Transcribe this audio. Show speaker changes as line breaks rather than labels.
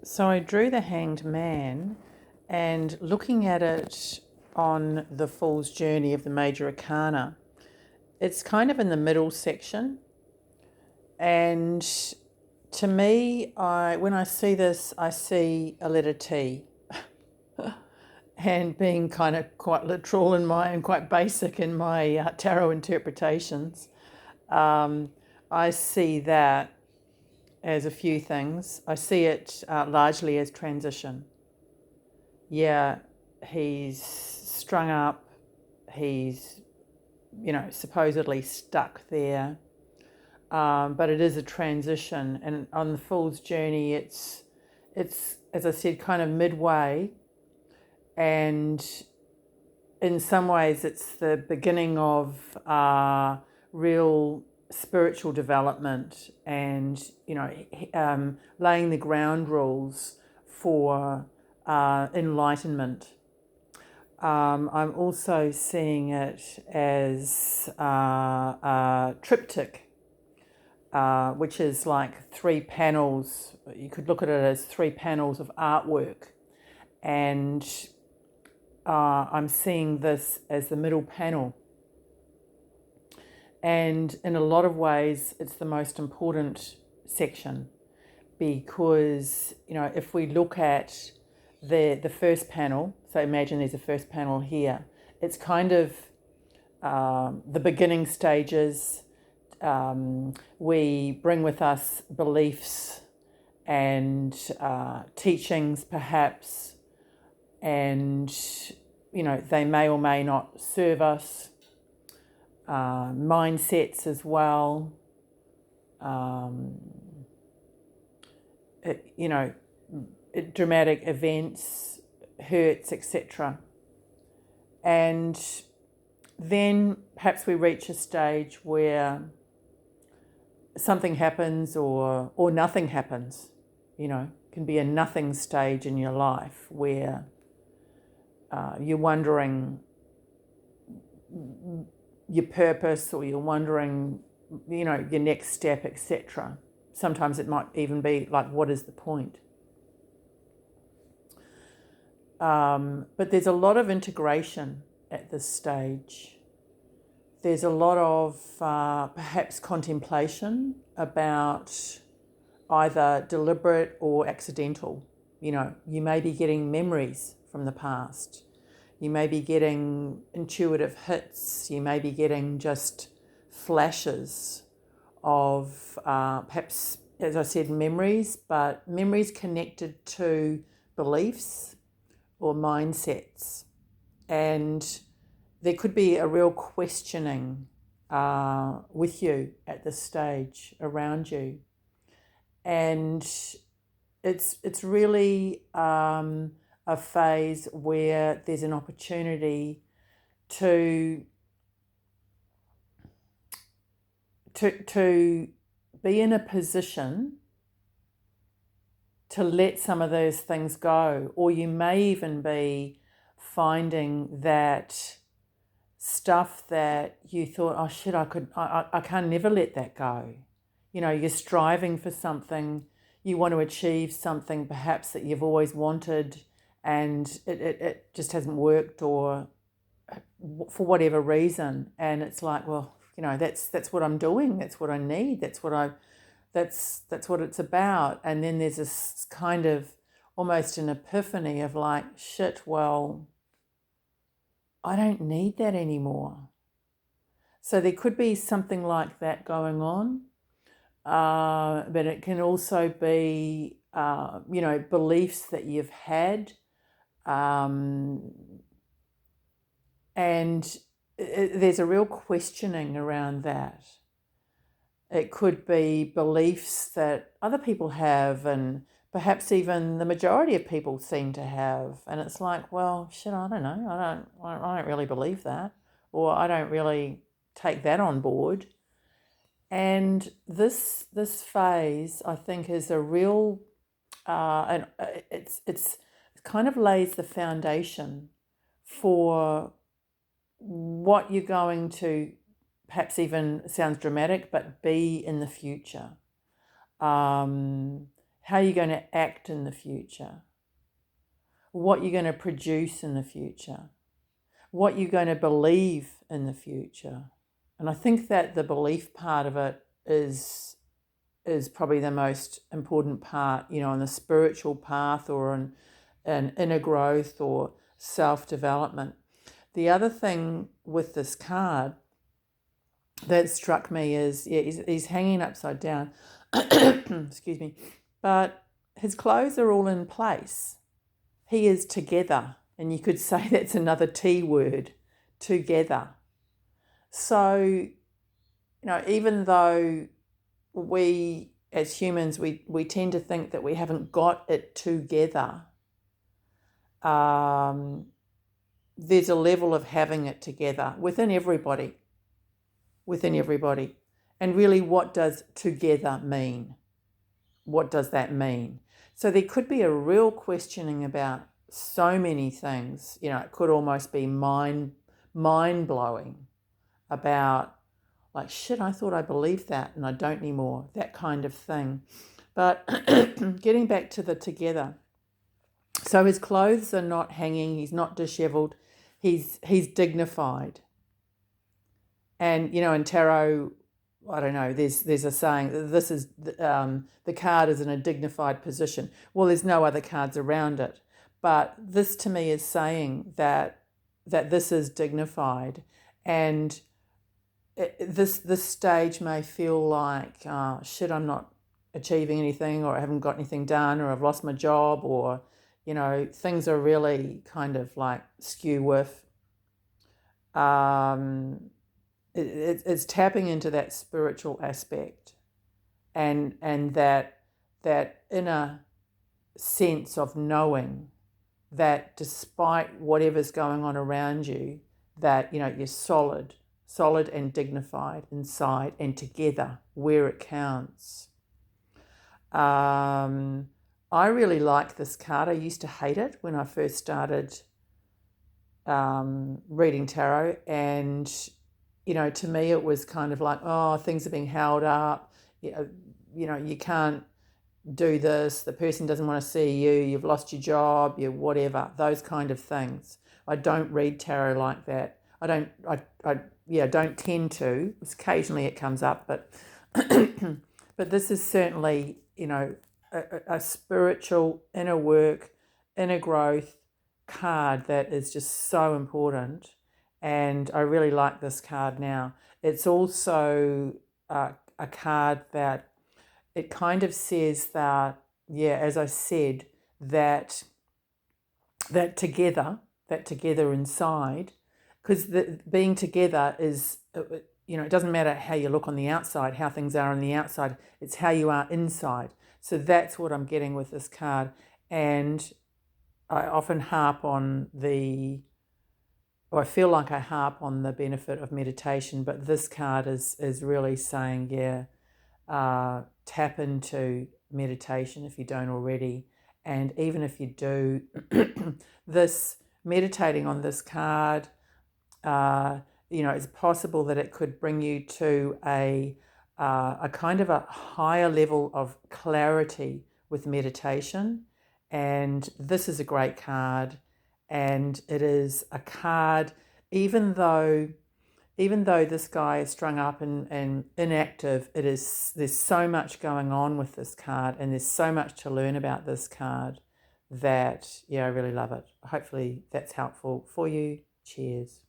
So I drew the Hanged Man, and looking at it on the Fool's Journey of the Major Arcana, it's kind of in the middle section. And to me, when I see this, I see a letter T. And being kind of quite literal and quite basic in my tarot interpretations, um, I see that as a few things. I see it largely as transition. Yeah, he's strung up, he's, supposedly stuck there. But it is a transition, and on the Fool's Journey, it's as I said, kind of midway, and in some ways, it's the beginning of real spiritual development, and laying the ground rules for enlightenment. I'm also seeing it as a triptych, which is like three panels. You could look at it as three panels of artwork. And I'm seeing this as the middle panel. And in a lot of ways, it's the most important section because, if we look at the first panel, so imagine there's a first panel here, it's kind of the beginning stages. We bring with us beliefs and teachings, perhaps, and they may or may not serve us. Mindsets as well. Dramatic events, hurts, etc. And then perhaps we reach a stage where something happens or nothing happens. Can be a nothing stage in your life where you're wondering your purpose, or you're wondering, your next step, etc. Sometimes it might even be like, what is the point? But there's a lot of integration at this stage. There's a lot of perhaps contemplation about either deliberate or accidental. You may be getting memories from the past. You may be getting intuitive hits. You may be getting just flashes of perhaps, as I said, memories, but memories connected to beliefs or mindsets. And there could be a real questioning with you at this stage around you. And it's really a phase where there's an opportunity to be in a position to let some of those things go, or you may even be finding that stuff that you thought, oh shit, I can't never let that go. You're striving for something, you want to achieve something perhaps that you've always wanted, and it just hasn't worked, or for whatever reason. And it's like, well, that's what I'm doing, that's what I need, that's what it's about. And then there's this kind of almost an epiphany of like, shit, well, I don't need that anymore. So there could be something like that going on, but it can also be, beliefs that you've had, and there's a real questioning around that. It could be beliefs that other people have, and perhaps even the majority of people seem to have. And it's like, well, shit, I don't know. I don't really believe that, or I don't really take that on board. And this phase, I think, is a real, and it's kind of lays the foundation for what you're going to, perhaps even sounds dramatic, but be in the future. how you're going to act in the future, what you're going to produce in the future, what you're going to believe in the future. And I think that the belief part of it is probably the most important part, on the spiritual path or in inner growth or self-development. The other thing with this card that struck me is, he's hanging upside down, excuse me, but his clothes are all in place. He is together, and you could say that's another T word, together. So, even though we as humans, we tend to think that we haven't got it together, there's a level of having it together within everybody. And really, what does together mean? What does that mean? So there could be a real questioning about so many things. It could almost be mind-blowing about, like, shit, I thought I believed that and I don't anymore, that kind of thing. But getting back to the together. So his clothes are not hanging, he's not disheveled, he's dignified. And, in tarot, I don't know, there's a saying, this is, the card is in a dignified position. Well, there's no other cards around it. But this to me is saying that this is dignified. And this stage may feel like, shit, I'm not achieving anything, or I haven't got anything done, or I've lost my job, or, things are really kind of like skew with. It's tapping into that spiritual aspect and that inner sense of knowing that despite whatever's going on around you, that, you're solid and dignified inside and together where it counts. I really like this card. I used to hate it when I first started reading tarot, and to me it was kind of like, oh, things are being held up, you can't do this, the person doesn't want to see you, you've lost your job, you whatever, those kind of things. I don't read tarot like that. I don't tend to. Occasionally it comes up, but but this is certainly, a spiritual inner work, inner growth card that is just so important. And I really like this card now. It's also a card that it kind of says that, as I said, that together inside, because being together is, it doesn't matter how you look on the outside, how things are on the outside, it's how you are inside. So that's what I'm getting with this card. And I often I feel like I harp on the benefit of meditation, but this card is really saying, tap into meditation if you don't already. And even if you do, meditating on this card, it's possible that it could bring you to a kind of a higher level of clarity with meditation. And this is a great card. And it is a card, even though this guy is strung up and inactive, there's so much going on with this card, and there's so much to learn about this card that, I really love it. Hopefully that's helpful for you. Cheers.